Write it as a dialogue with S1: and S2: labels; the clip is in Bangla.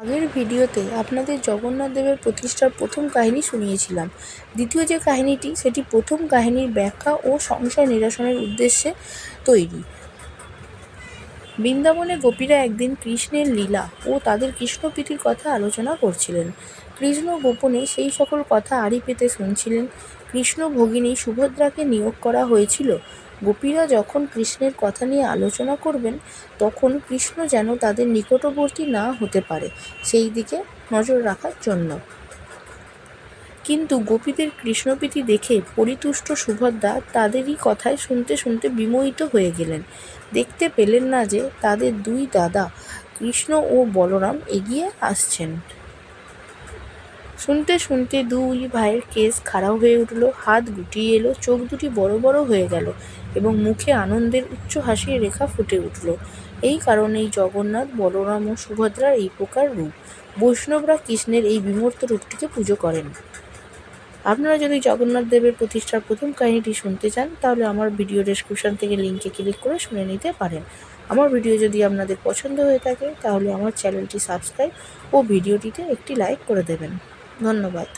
S1: আগের ভিডিওতে আপনাদের জগন্নাথ দেবের প্রতিষ্ঠার প্রথম কাহিনী শুনিয়েছিলাম। দ্বিতীয় যে কাহিনীটি সেটি প্রথম কাহিনীর ব্যাখ্যা ও সংশয় নিরসনের উদ্দেশ্যে তৈরি। বৃন্দাবনে গোপীরা একদিন কৃষ্ণের লীলা ও তাদের কৃষ্ণপ্রীতির কথা আলোচনা করছিলেন। কৃষ্ণ গোপনে সেই সকল কথা আড়ি পেতে শুনছিলেন। কৃষ্ণ ভগিনী সুভদ্রাকে নিয়োগ করা হয়েছিল গোপীরা যখন কৃষ্ণের কথা নিয়ে আলোচনা করবেন তখন কৃষ্ণ যেন তাদের নিকটবর্তী না হতে পারে সেই দিকে নজর রাখার জন্য। কিন্তু গোপীদের কৃষ্ণপ্রীতি দেখে পরিতুষ্ট সুভদ্রা তাদেরই কথায় শুনতে শুনতে বিমোহিত হয়ে গেলেন। দেখতে পেলেন না যে তাদের দুই দাদা কৃষ্ণ ও বলরাম এগিয়ে আসছেন। শুনতে শুনতে দুই ভাইয়ের কেশ খাড়া হয়ে উঠল, হাত গুটিয়ে এলো, চোখ দুটি বড় বড় হয়ে গেল এবং মুখে আনন্দের উচ্চ হাসির রেখা ফুটে উঠল। এই কারণেই জগন্নাথ, বলরাম ও সুভদ্রার এই প্রকার রূপ। বৈষ্ণবরা কৃষ্ণের এই বিমূর্ত রূপটিকে পুজো করেন। আপনারা যদি জগন্নাথ দেবের প্রতিষ্ঠার প্রথম কাহিনীটি শুনতে চান তাহলে আমার ভিডিও ডেসক্রিপশন থেকে লিঙ্কে ক্লিক করে শুনে নিতে পারেন। আমার ভিডিও যদি আপনাদের পছন্দ হয়ে থাকে তাহলে আমার চ্যানেলটি সাবস্ক্রাইব ও ভিডিওটিতে একটি লাইক করে দেবেন। ধন্যবাদ।